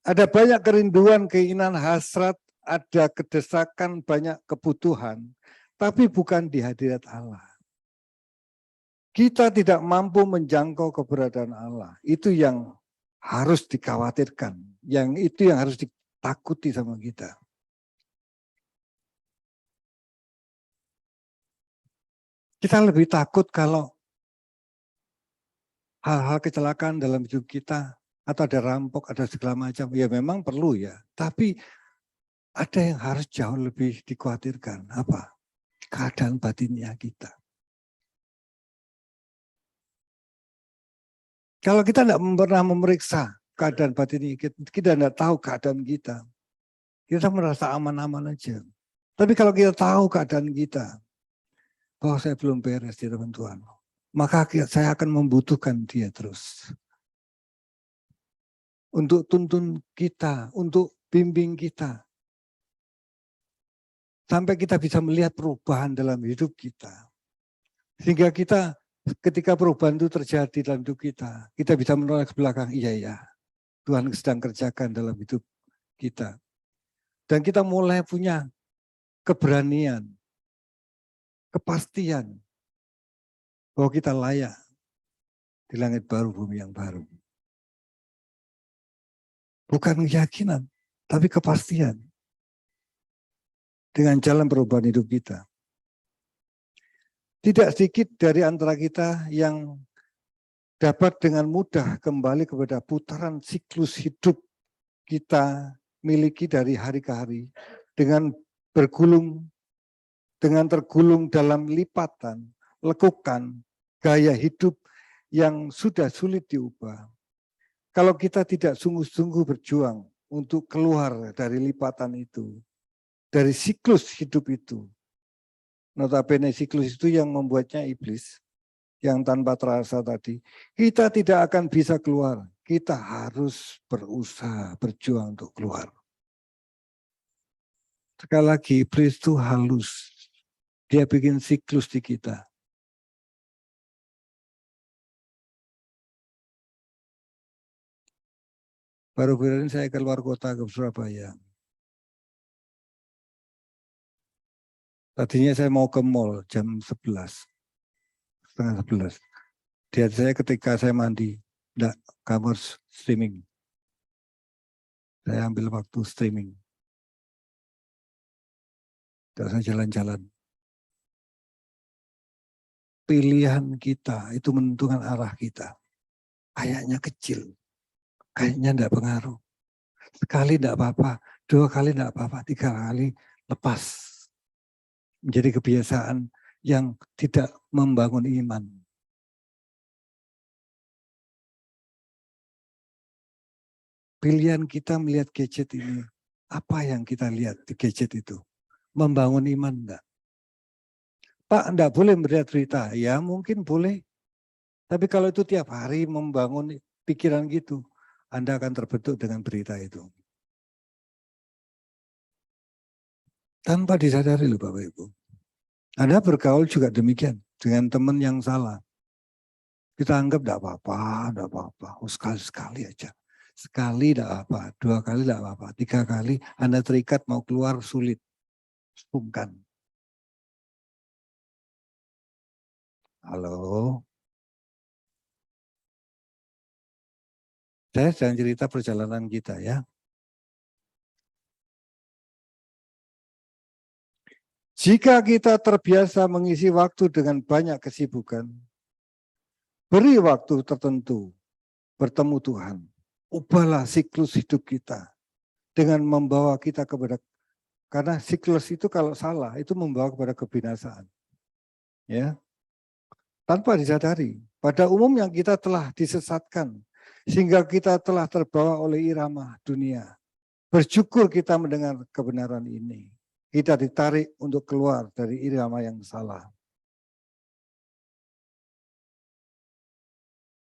Ada banyak kerinduan, keinginan, hasrat, ada kedesakan, banyak kebutuhan, tapi bukan di hadirat Allah. Kita tidak mampu menjangkau keberadaan Allah. Itu yang harus dikhawatirkan, itu yang harus ditakuti sama kita. Kita lebih takut kalau hal-hal kecelakaan dalam hidup kita, atau ada rampok, ada segala macam, ya memang perlu ya. Tapi ada yang harus jauh lebih dikhawatirkan. Apa? Keadaan batinnya kita. Kalau kita tidak pernah memeriksa keadaan batin kita tidak tahu keadaan kita. Kita merasa aman-aman aja. Tapi kalau kita tahu keadaan kita, bahwa saya belum beres di depan Tuhan, maka saya akan membutuhkan Dia terus. Untuk tuntun kita, untuk bimbing kita. Sampai kita bisa melihat perubahan dalam hidup kita. Sehingga kita ketika perubahan itu terjadi dalam hidup kita bisa menoleh ke belakang, iya, Tuhan sedang kerjakan dalam hidup kita. Dan kita mulai punya keberanian, kepastian bahwa kita layak di langit baru, bumi yang baru. Bukan keyakinan, tapi kepastian. Dengan jalan perubahan hidup kita. Tidak sedikit dari antara kita yang dapat dengan mudah kembali kepada putaran siklus hidup kita miliki dari hari ke hari. Dengan tergulung dalam lipatan, lekukan, gaya hidup yang sudah sulit diubah. Kalau kita tidak sungguh-sungguh berjuang untuk keluar dari lipatan itu, dari siklus hidup itu. Notabene siklus itu yang membuatnya iblis, yang tanpa terasa tadi. Kita tidak akan bisa keluar, kita harus berusaha, berjuang untuk keluar. Sekali lagi, iblis itu halus. Dia bikin siklus di kita. Baru-baru ini saya keluar kota ke Surabaya. Tadinya saya mau ke mall jam 11, setengah 11. Di hati saya ketika saya mandi, enggak, kamu harus streaming. Saya ambil waktu streaming. Tidak usah jalan-jalan. Pilihan kita itu menentukan arah kita. Kayaknya kecil, kayaknya enggak pengaruh. Sekali enggak apa-apa, 2 kali enggak apa-apa, 3 kali lepas. Menjadi kebiasaan yang tidak membangun iman. Pilihan kita melihat gadget ini, apa yang kita lihat di gadget itu? Membangun iman enggak? Pak, enggak boleh melihat berita. Ya mungkin boleh. Tapi kalau itu tiap hari membangun pikiran gitu, Anda akan terbentuk dengan berita itu. Tanpa disadari loh Bapak Ibu. Anda bergaul juga demikian, dengan teman yang salah. Kita anggap enggak apa-apa, enggak apa-apa. Oh, sekali-sekali aja. Sekali enggak apa, 2 kali enggak apa-apa, 3 kali Anda terikat mau keluar sulit. Sungkan. Halo. Saya sedang cerita perjalanan kita ya. Jika kita terbiasa mengisi waktu dengan banyak kesibukan, beri waktu tertentu bertemu Tuhan. Ubahlah siklus hidup kita dengan membawa kita kepada, karena siklus itu kalau salah itu membawa kepada kebinasaan. Ya. Tanpa disadari, pada umumnya kita telah disesatkan sehingga kita telah terbawa oleh irama dunia. Bersyukur kita mendengar kebenaran ini. Kita ditarik untuk keluar dari irama yang salah.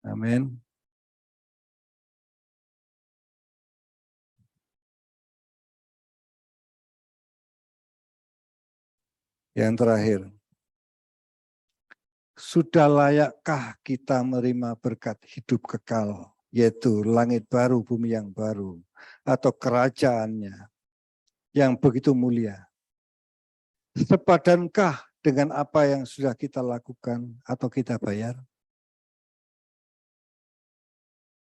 Amin. Yang terakhir, sudah layakkah kita menerima berkat hidup kekal, yaitu langit baru, bumi yang baru, atau kerajaannya yang begitu mulia? Sepadankah dengan apa yang sudah kita lakukan atau kita bayar?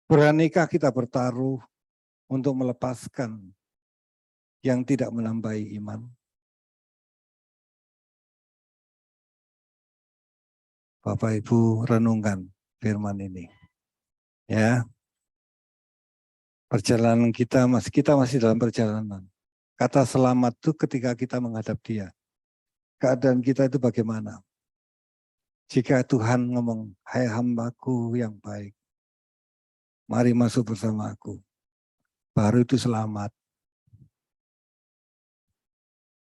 Beranikah kita bertaruh untuk melepaskan yang tidak menambahi iman? Bapak Ibu renungkan firman ini. Ya. Perjalanan kita masih dalam perjalanan. Kata selamat itu ketika kita menghadap Dia. Keadaan kita itu bagaimana? Jika Tuhan ngomong, hai hambaku yang baik, mari masuk bersama aku. Baru itu selamat.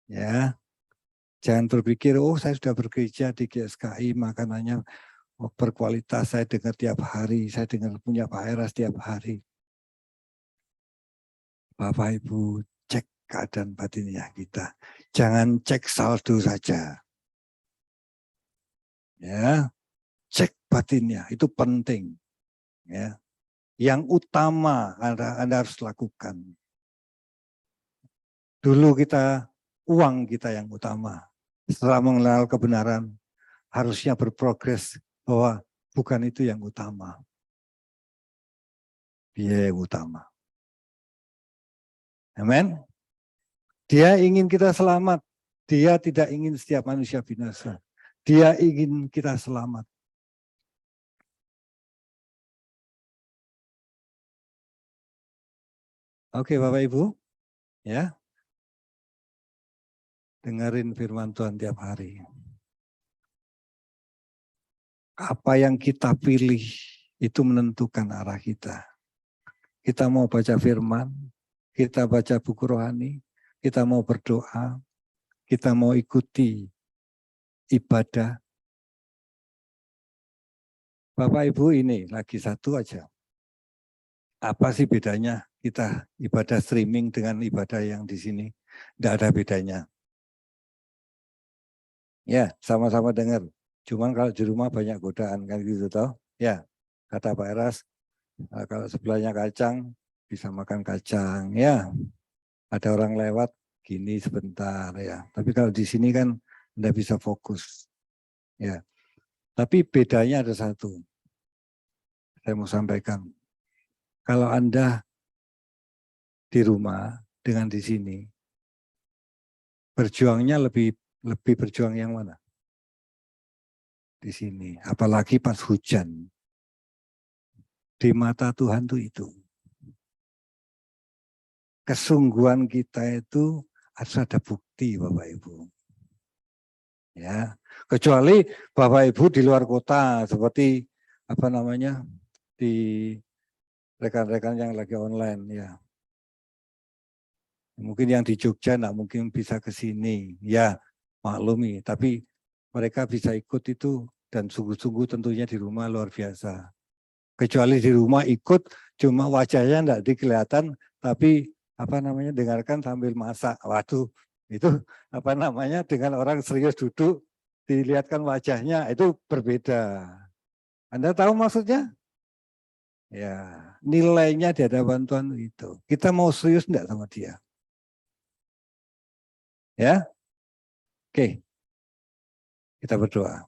Ya, jangan berpikir, oh saya sudah bergereja di GSKI, makanannya berkualitas, saya dengar tiap hari, saya dengar punya Pak Eras tiap hari. Bapak Ibu, cek keadaan batinnya kita. Jangan cek saldo saja. Ya, cek batinnya, itu penting. Ya, yang utama Anda harus lakukan. Dulu uang kita yang utama. Setelah mengenal kebenaran, harusnya berprogres bahwa bukan itu yang utama. Dia yang utama. Amin. Dia ingin kita selamat. Dia tidak ingin setiap manusia binasa. Dia ingin kita selamat. Oke Bapak Ibu, ya. Dengerin firman Tuhan tiap hari. Apa yang kita pilih itu menentukan arah kita. Kita mau baca firman, kita baca buku rohani, kita mau berdoa, kita mau ikuti ibadah. Bapak Ibu, ini lagi satu aja. Apa sih bedanya kita ibadah streaming dengan ibadah yang di sini? Tidak ada bedanya. Ya, sama-sama dengar. Cuman kalau di rumah banyak godaan kan gitu toh. Ya, kata Pak Eras, kalau sebelahnya kacang bisa makan kacang. Ya, ada orang lewat gini sebentar ya. Tapi kalau di sini kan Anda bisa fokus. Ya. Tapi bedanya ada satu. Saya mau sampaikan. Kalau Anda di rumah dengan di sini, berjuangnya lebih berjuang yang mana? Di sini, apalagi pas hujan. Di mata Tuhan itu. Kesungguhan kita itu harus ada bukti, Bapak Ibu. Ya, kecuali Bapak Ibu di luar kota seperti apa namanya di rekan-rekan yang lagi online ya. Mungkin yang di Jogja enggak mungkin bisa ke sini. Ya, maklumi, tapi mereka bisa ikut itu dan sungguh-sungguh tentunya di rumah luar biasa. Kecuali di rumah ikut cuma wajahnya enggak dikelihatan tapi apa namanya dengarkan sambil masak. Waduh, itu apa namanya dengan orang serius duduk dilihatkan wajahnya itu berbeda. Anda tahu maksudnya? Ya, nilainya di hadapan Tuhan itu. Kita mau serius enggak sama dia? Ya? Oke. Kita berdoa.